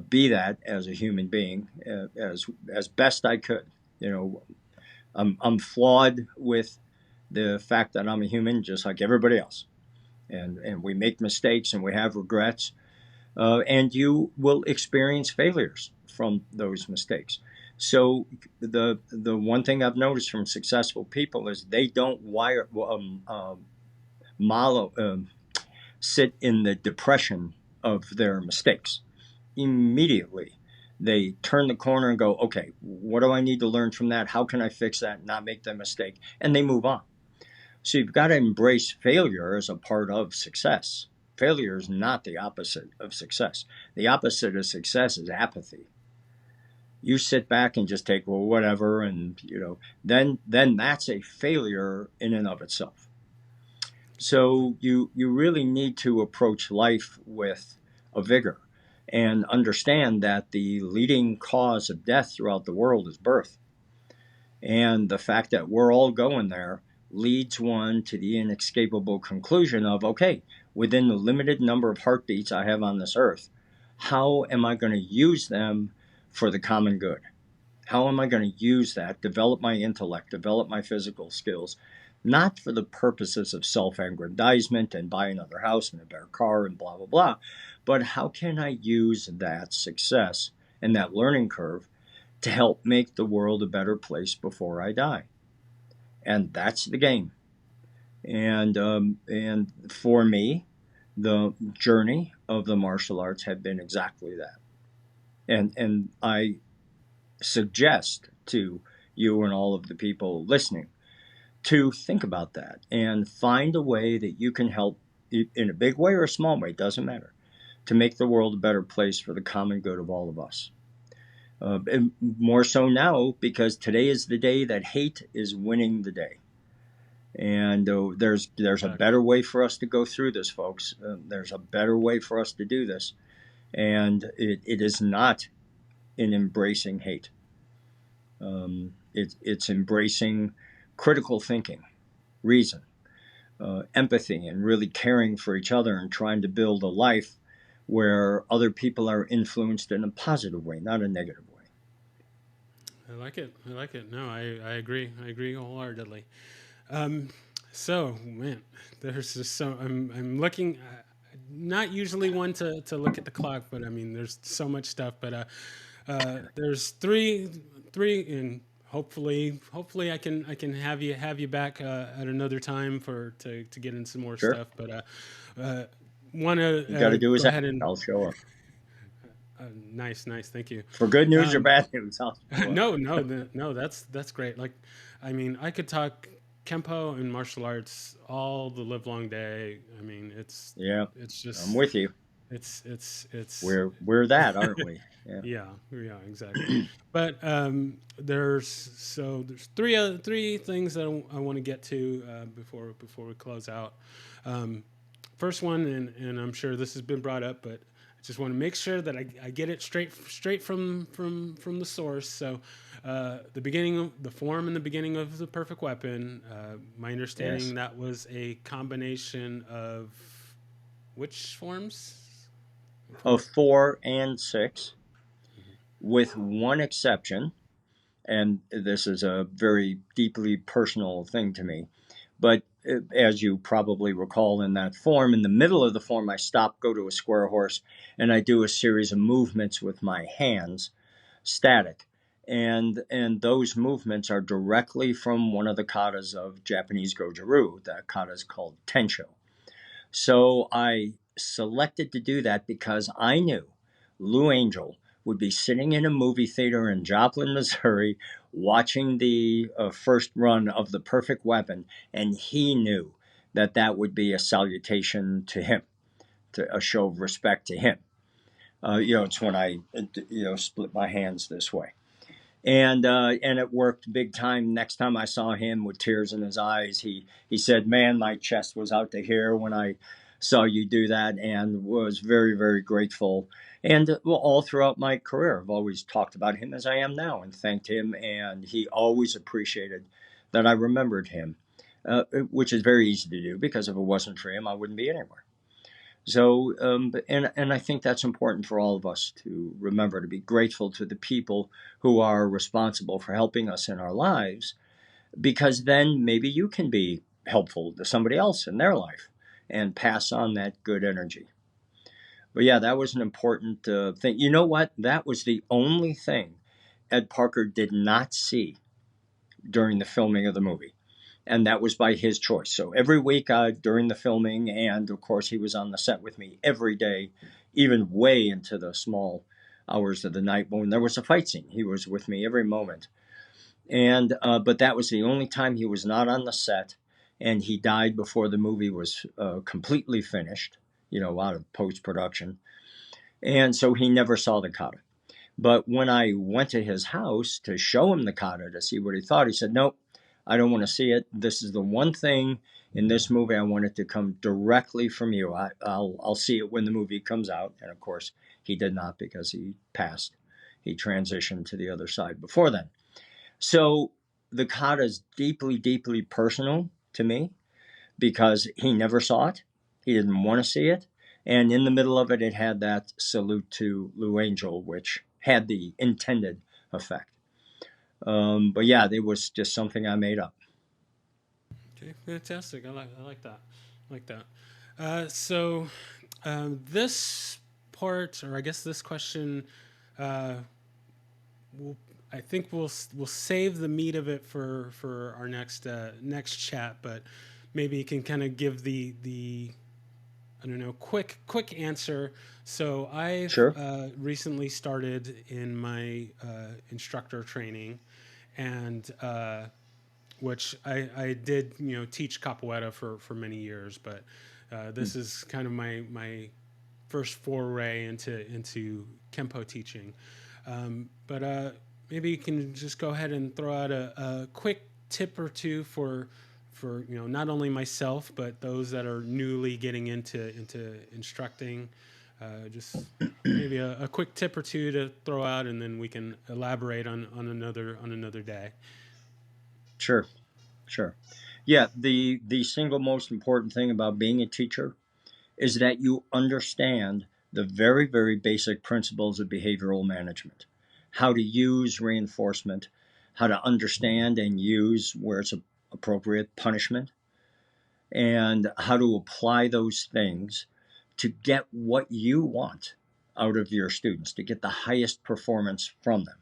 be that as a human being, as best I could. You know, I'm flawed with the fact that I'm a human just like everybody else. And we make mistakes and we have regrets. And you will experience failures from those mistakes. So the one thing I've noticed from successful people is they don't malo, sit in the depression of their mistakes. Immediately, they turn the corner and go, okay, what do I need to learn from that? How can I fix that? Not make that mistake, and they move on. So you've got to embrace failure as a part of success. Failure is not the opposite of success. The opposite of success is apathy. You sit back and just take, well, whatever, and then that's a failure in and of itself. Exactly. So you really need to approach life with a vigor and understand that the leading cause of death throughout the world is birth. And the fact that we're all going there leads one to the inescapable conclusion of, okay, within the limited number of heartbeats I have on this earth, how am I going to use them for the common good? How am I going to use that, develop my intellect, develop my physical skills, not for the purposes of self aggrandizement and buy another house and a better car and blah, blah, blah, but how can I use that success and that learning curve to help make the world a better place before I die? And that's the game. And for me, the journey of the martial arts had been exactly that. And I suggest to you and all of the people listening to think about that and find a way that you can help, in a big way or a small way, doesn't matter, to make the world a better place for the common good of all of us. And more so now because today is the day that hate is winning the day. And there's a Exactly. better way for us to go through this, folks. There's a better way for us to do this, and it is not in embracing hate. It's embracing critical thinking, reason, empathy, and really caring for each other and trying to build a life where other people are influenced in a positive way, not a negative way. I like it. I like it. No, I agree. I agree wholeheartedly. Um, so man, there's just so I'm looking. Not usually one to look at the clock, but I mean, there's so much stuff. But there's three, and hopefully I can have you back at another time to get in some more Sure, stuff. But want to you got to do is go ask. ahead and I'll show up nice, thank you. for good news or Um, bad news. I'll show up. no, that's great. Like, I mean, I could talk kempo and martial arts all the live long day. I mean, Yeah, it's I'm just with you. it's We're that, aren't we? Yeah. yeah, exactly. But there's three things that I want to get to before we close out. Um, First one, and I'm sure this has been brought up, but I just want to make sure that I get it straight from the source. So, the form in the beginning of the perfect weapon. My Yes. understanding that was a combination of which forms? Of For 4 and 6, with one exception, and this is a very deeply personal thing to me. But as you probably recall, in that form, in the middle of the form, I stop, go to a square horse, and I do a series of movements with my hands, static. And those movements are directly from one of the katas of Japanese Goju-ryu. That kata is called Tensho. So I selected to do that because I knew Lou Angel would be sitting in a movie theater in Joplin, Missouri, watching the first run of The Perfect Weapon, and he knew that that would be a salutation to him, to a show of respect to him. It's when I, split my hands this way. And it worked big time. Next time I saw him with tears in his eyes, he said, "Man, my chest was out to here when I saw you do that," and was very, very grateful. And well, all throughout my career, I've always talked about him as I am now and thanked him, and he always appreciated that I remembered him, which is very easy to do because if it wasn't for him, I wouldn't be anywhere. So, and I think that's important for all of us to remember, to be grateful to the people who are responsible for helping us in our lives, because then maybe you can be helpful to somebody else in their life and pass on that good energy. But yeah, that was an important thing. You know what? That was the only thing Ed Parker did not see during the filming of the movie, and that was by his choice. So every week during the filming, and of course he was on the set with me every day, even way into the small hours of the night when there was a fight scene. He was with me every moment, and but that was the only time he was not on the set, and he died before the movie was completely finished. Out of post production, and so he never saw the kata. But when I went to his house to show him the kata to see what he thought, he said, "Nope, I don't want to see it. This is the one thing in this movie I want it to come directly from you. I'll see it when the movie comes out." And of course, he did not because he passed. He transitioned to the other side before then. So the kata is deeply, deeply personal to me because he never saw it. He didn't want to see it. And in the middle of it, it had that salute to Lou Angel, which had the intended effect. But yeah, it was just something I made up. Okay, fantastic. I like that. I like that. So this part, or I guess this question, uh, we'll, I think we'll save the meat of it for our next chat, but maybe you can kind of give the I don't know, quick answer. So I've Sure. recently started in my instructor training, and which I did, teach capoeira for many years, but this is kind of my first foray into kempo teaching. But maybe you can just go ahead and throw out a quick tip or two for not only myself but those that are newly getting into instructing. Just maybe a quick tip or two to throw out, and then we can elaborate on another day. Sure, sure. Yeah, the single most important thing about being a teacher is that you understand the very, very basic principles of behavioral management, how to use reinforcement, how to understand and use where it's appropriate punishment, and how to apply those things to get what you want out of your students, to get the highest performance from them.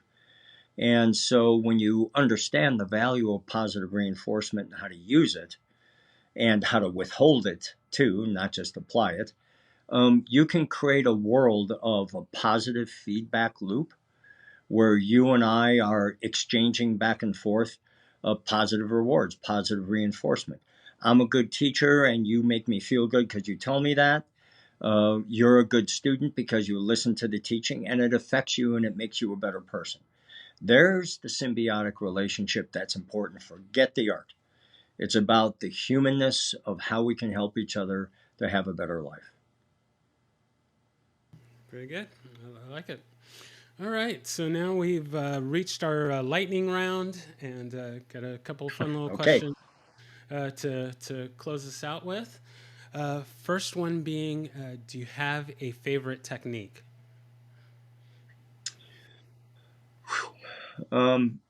And so when you understand the value of positive reinforcement and how to use it and how to withhold it too, not just apply it, you can create a world of a positive feedback loop where you and I are exchanging back and forth positive rewards, positive reinforcement. I'm a good teacher and you make me feel good because you tell me that. You're a good student because you listen to the teaching and it affects you and it makes you a better person. There's the symbiotic relationship that's important. Forget the art. It's about the humanness of how we can help each other to have a better life. Very good. I like it. All right, so now we've reached our lightning round and got a couple fun little Okay. questions to close us out with. First one being, do you have a favorite technique?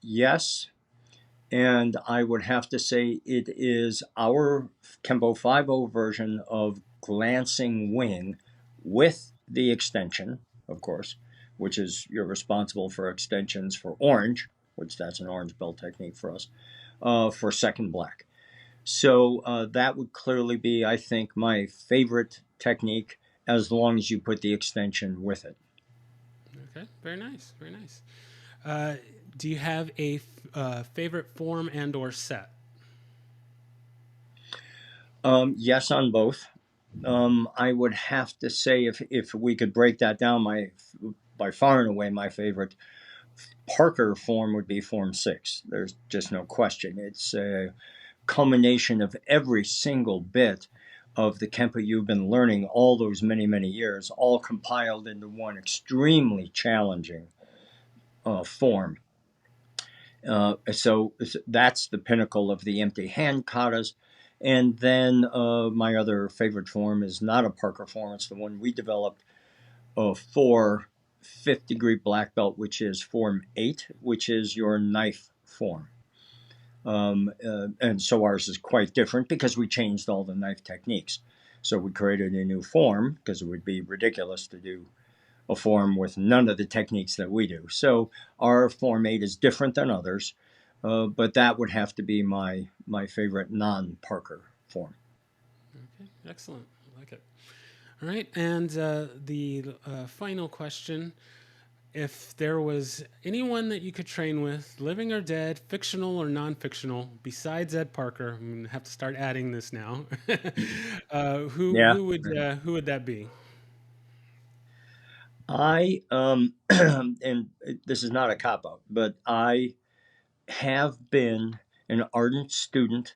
Yes. And I would have to say it is our Kempo 5.0 version of glancing wing with the extension, of course, which is you're responsible for extensions for orange, which that's an orange belt technique for us, for second black. So that would clearly be, I think, my favorite technique as long as you put the extension with it. Okay, very nice, very nice. Uh, do you have a favorite form and or set? Yes, on both. I would have to say if we could break that down, my by far and away my favorite Parker form would be Form 6. There's just no question. It's a culmination of every single bit of the Kempo you've been learning all those many, many years, all compiled into one extremely challenging form. So that's the pinnacle of the empty hand katas. And then my other favorite form is not a Parker form. It's the one we developed for fifth degree black belt, which is Form 8, which is your knife form. And so ours is quite different because we changed all the knife techniques. So we created a new form because it would be ridiculous to do a form with none of the techniques that we do. So our Form 8 is different than others, but that would have to be my favorite non-Parker form. Okay, excellent. I like it. All right, and the final question: if there was anyone that you could train with, living or dead, fictional or non-fictional, besides Ed Parker, I'm gonna have to start adding this now. Yeah, Who would that be? I and this is not a cop out, but I have been an ardent student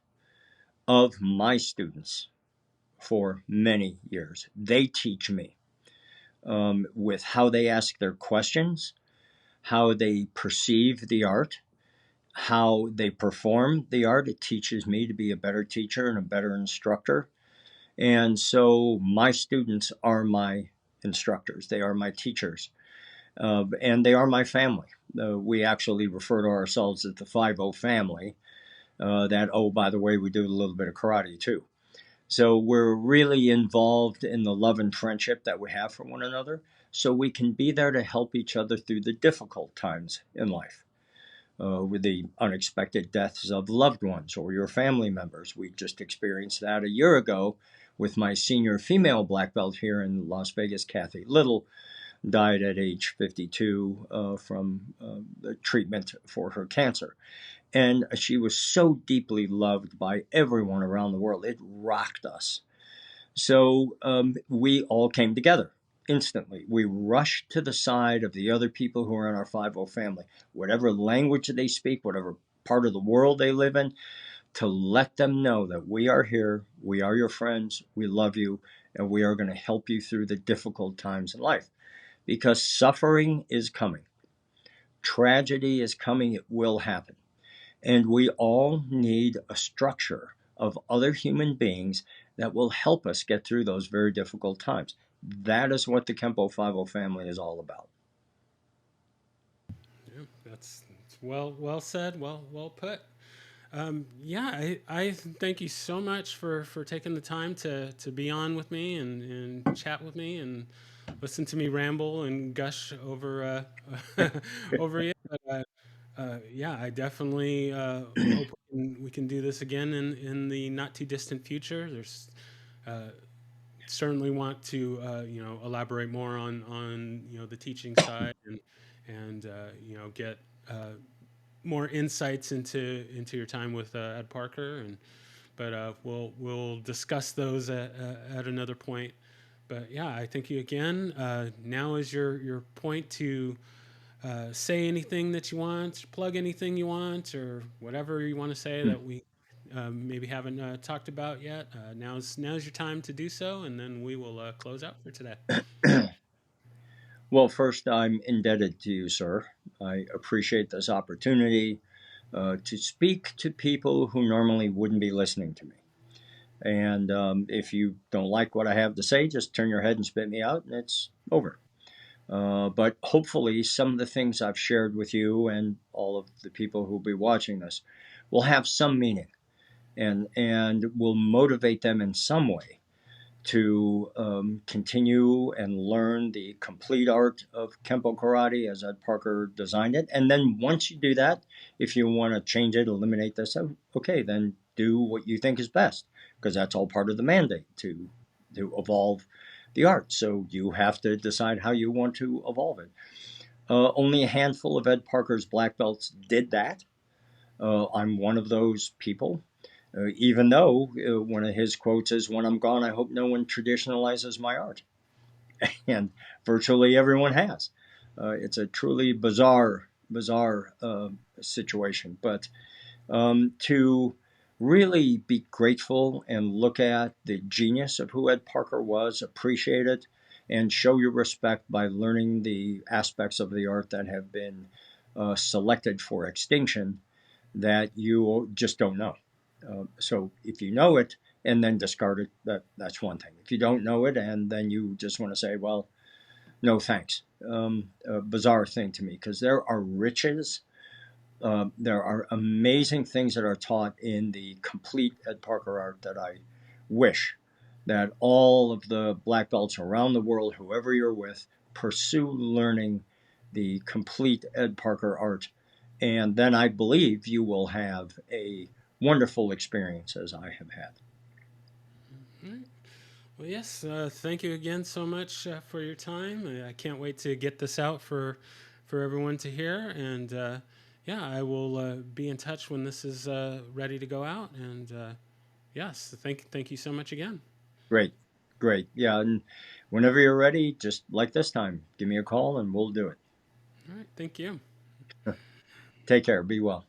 of my students for many years. They teach me with how they ask their questions, how they perceive the art, how they perform the art. It teaches me to be a better teacher and a better instructor. And so my students are my instructors, they are my teachers, and they are my family. We actually refer to ourselves as the 5.0 family. Oh, by the way, we do a little bit of karate too. So we're really involved in the love and friendship that we have for one another, so we can be there to help each other through the difficult times in life. With the unexpected deaths of loved ones or your family members. We just experienced that a year ago with my senior female black belt here in Las Vegas, Kathy Little, died at age 52 from the treatment for her cancer. And she was so deeply loved by everyone around the world. It rocked us. So we all came together instantly. We rushed to the side of the other people who are in our 5.0 family, whatever language they speak, whatever part of the world they live in, to let them know that we are here, we are your friends, we love you, and we are going to help you through the difficult times in life. Because suffering is coming, tragedy is coming, it will happen. And we all need a structure of other human beings that will help us get through those very difficult times. That is what the Kempo 50 family is all about. Yeah, that's well said, well put. Yeah, I thank you so much for taking the time to be on with me and chat with me and listen to me ramble and gush over over you. But, yeah, I definitely hope we can do this again in the not too distant future. There's uh, certainly want to elaborate more on the teaching side and get more insights into your time with Ed Parker, and but we'll discuss those at another point. But yeah, I thank you again. Now is your point to say anything that you want, plug anything you want, or whatever you want to say that we maybe haven't talked about yet. Now's your time to do so, and then we will close out for today. Well, first, I'm indebted to you, sir. I appreciate this opportunity to speak to people who normally wouldn't be listening to me. And if you don't like what I have to say, just turn your head and spit me out, and it's over. But hopefully, some of the things I've shared with you and all of the people who'll be watching this will have some meaning and will motivate them in some way to continue and learn the complete art of Kempo Karate as Ed Parker designed it. And then once you do that, if you want to change it, eliminate this, okay, then do what you think is best, because that's all part of the mandate to evolve the art. So you have to decide how you want to evolve it. Only a handful of Ed Parker's black belts did that. I'm one of those people. Even though one of his quotes is, "When I'm gone, I hope no one traditionalizes my art." And virtually everyone has. It's a truly bizarre situation. But to really be grateful and look at the genius of who Ed Parker was, appreciate it, and show your respect by learning the aspects of the art that have been selected for extinction that you just don't know. So if you know it and then discard it, that's one thing. If you don't know it and then you just want to say, well, no thanks. A bizarre thing to me, because there are riches, there are amazing things that are taught in the complete Ed Parker art that I wish that all of the black belts around the world, whoever you're with, pursue learning the complete Ed Parker art. And then I believe you will have a wonderful experience as I have had. All right. Well, yes. Thank you again so much for your time. I can't wait to get this out for everyone to hear. And yeah, I will be in touch when this is ready to go out. And yes, thank you so much again. Great, great. Yeah, and whenever you're ready, just like this time, give me a call and we'll do it. All right. Thank you. Take care. Be well.